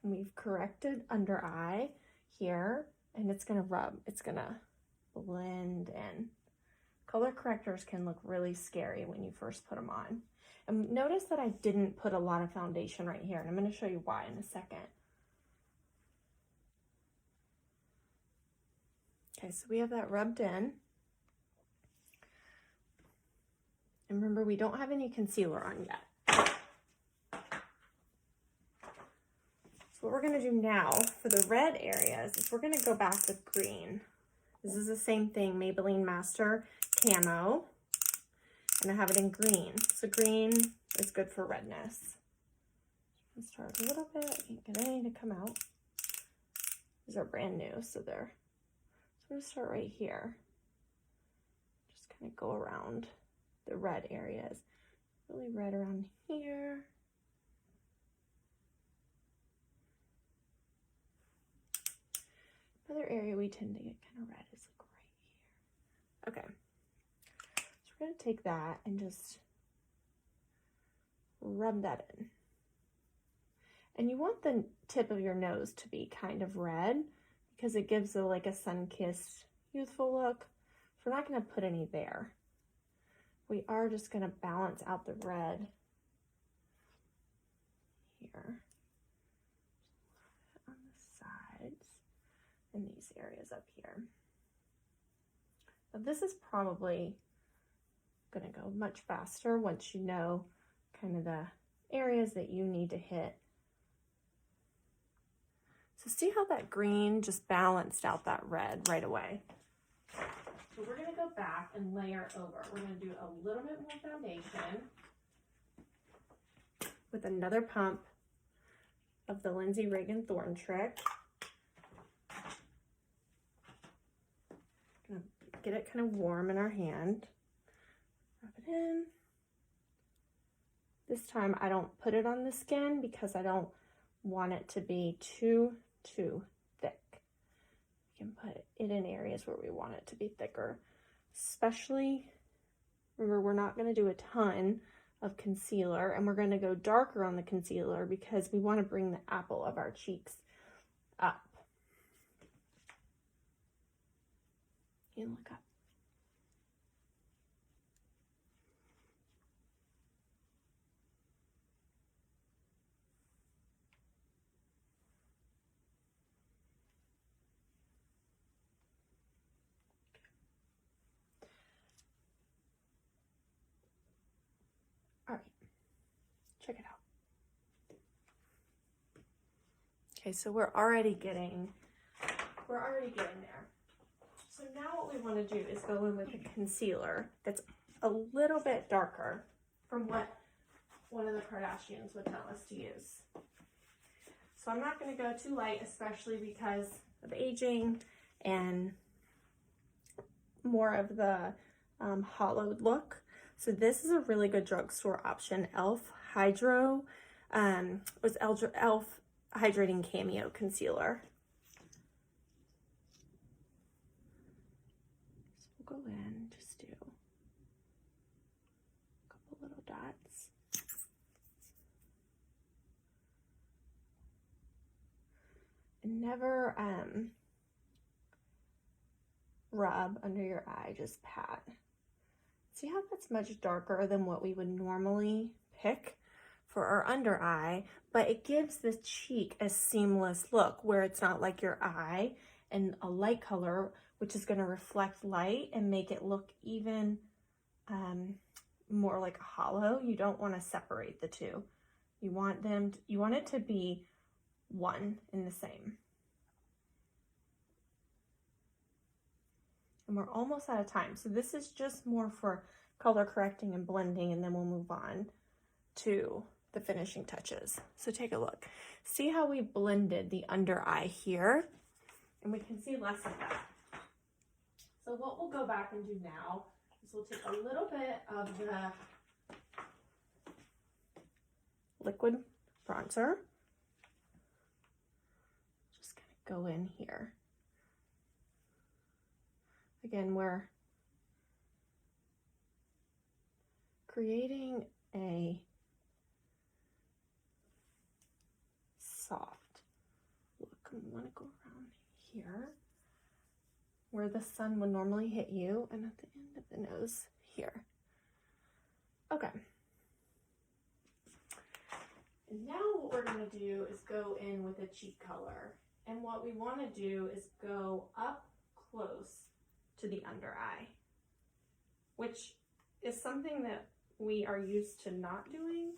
And we've corrected under eye here, and it's gonna rub, it's gonna blend in. Color correctors can look really scary when you first put them on. And notice that I didn't put a lot of foundation right here, and I'm gonna show you why in a second. Okay, so we have that rubbed in. And remember, we don't have any concealer on yet. So what we're gonna do now for the red areas is we're gonna go back with green. This is the same thing, Maybelline Master Camo, and I have it in green. So green is good for redness. Let's start a little bit, I can't get any to come out. These are brand new, so they're, so I'm gonna start right here. Just kind of go around the red areas. Really red around here. Another area we tend to get kind of red is like right here. Okay, so we're gonna take that and just rub that in. And you want the tip of your nose to be kind of red because it gives a, like a sun-kissed, youthful look. So we're not gonna put any there. We are just gonna balance out the red here. On the sides and these areas up here. Now this is probably gonna go much faster once you know kind of the areas that you need to hit. So see how that green just balanced out that red right away. So we're gonna go back and layer over. We're gonna do a little bit more foundation with another pump of the Lindsay Reagan Thorn Trick. Gonna get it kind of warm in our hand. Rub it in. This time I don't put it on the skin because I don't want it to be too thick. We can put it in areas where we want it to be thicker. Especially, remember, we're not going to do a ton of concealer, and we're going to go darker on the concealer because we want to bring the apple of our cheeks up. You can look up. All right, check it out. Okay, so we're already getting there. So now what we want to do is go in with a concealer that's a little bit darker from what one of the Kardashians would tell us to use. So I'm not going to go too light, especially because of aging and more of the hollowed look. So this is a really good drugstore option. e.l.f. e.l.f. Hydrating Cameo Concealer. So we'll go in, just do a couple little dots. And never rub under your eye, just pat. See how that's much darker than what we would normally pick for our under eye, but it gives the cheek a seamless look where it's not like your eye and a light color, which is going to reflect light and make it look even more like a hollow. You don't want to separate the two. You want it to be one and the same. And we're almost out of time. So this is just more for color correcting and blending, and then we'll move on to the finishing touches. So take a look. See how we blended the under eye here? And we can see less of that. So what we'll go back and do now is we'll take a little bit of the liquid bronzer. Just kind of go in here. Again, we're creating a soft here, where the sun would normally hit you, and at the end of the nose here. Okay. And now what we're going to do is go in with a cheek color. And what we want to do is go up close to the under eye, which is something that we are used to not doing.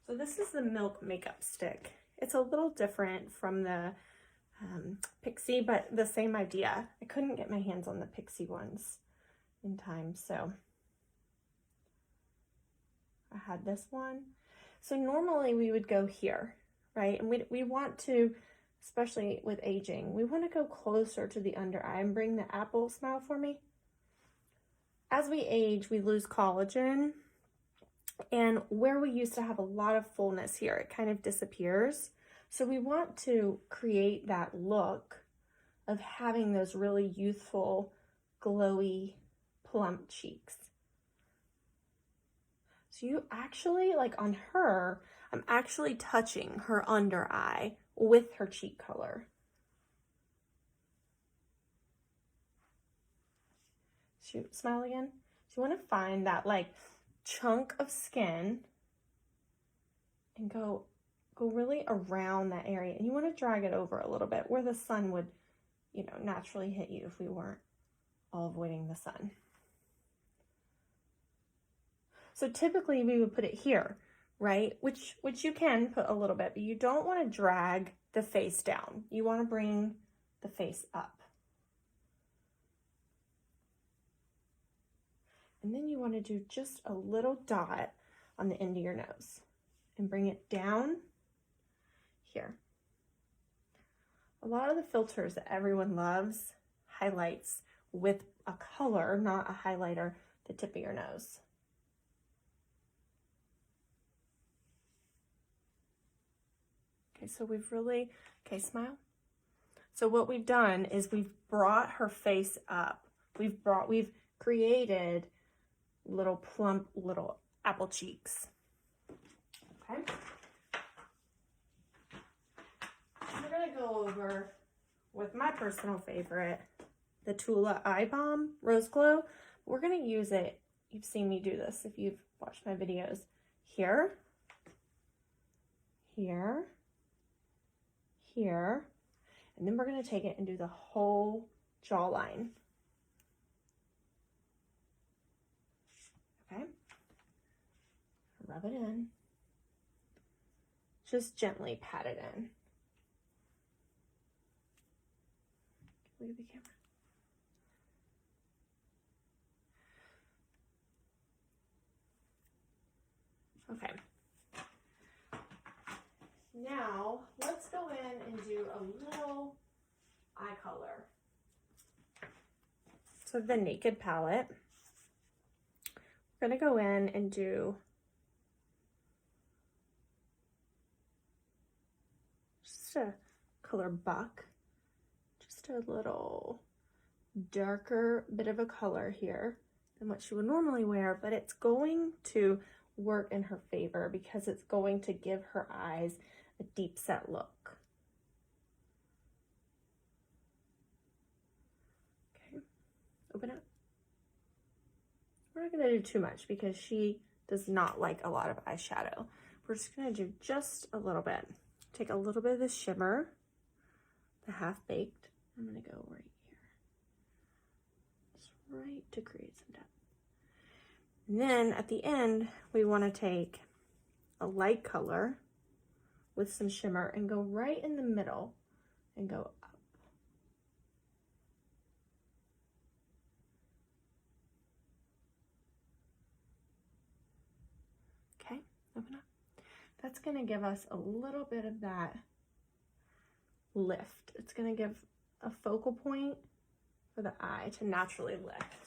So this is the Milk Makeup Stick. It's a little different from the Pixie, but the same idea. I couldn't get my hands on the Pixie ones in time, so I had this one. So normally we would go here, right? And we want to, especially with aging, we want to go closer to the under eye and bring the apple. Smile for me. As we age, we lose collagen. And where we used to have a lot of fullness here, it kind of disappears. So we want to create that look of having those really youthful, glowy, plump cheeks. So you actually, like on her, I'm actually touching her under eye with her cheek color. So smile again. So you want to find that like chunk of skin and go really around that area, and you want to drag it over a little bit where the sun would, you know, naturally hit you if we weren't all avoiding the sun. So typically we would put it here, right? Which you can put a little bit, but you don't want to drag the face down. You want to bring the face up. And then you want to do just a little dot on the end of your nose and bring it down here. A lot of the filters that everyone loves highlights with a color, not a highlighter, the tip of your nose. Okay, so we've really, okay, smile. So what we've done is we've brought her face up. We've created little plump little apple cheeks. Okay. We're gonna go over with my personal favorite, the Tula Eye Balm Rose Glow. We're gonna use it, you've seen me do this if you've watched my videos, here, here, here, and then we're gonna take it and do the whole jawline. Okay, rub it in, just gently pat it in. Look at the camera. Okay, now let's go in and do a little eye color. So the Naked palette, we're gonna go in and do just a color Buck, just a little darker bit of a color here than what she would normally wear, but it's going to work in her favor because it's going to give her eyes a deep set look. Okay, open up. We're not going to do too much because she does not like a lot of eyeshadow. We're just going to do just a little bit. Take a little bit of the shimmer, the Half Baked. I'm going to go right here. Just right to create some depth. And then at the end, we want to take a light color with some shimmer and go right in the middle and go up. Okay, open up. That's going to give us a little bit of that lift. It's going to give a focal point for the eye to naturally lift.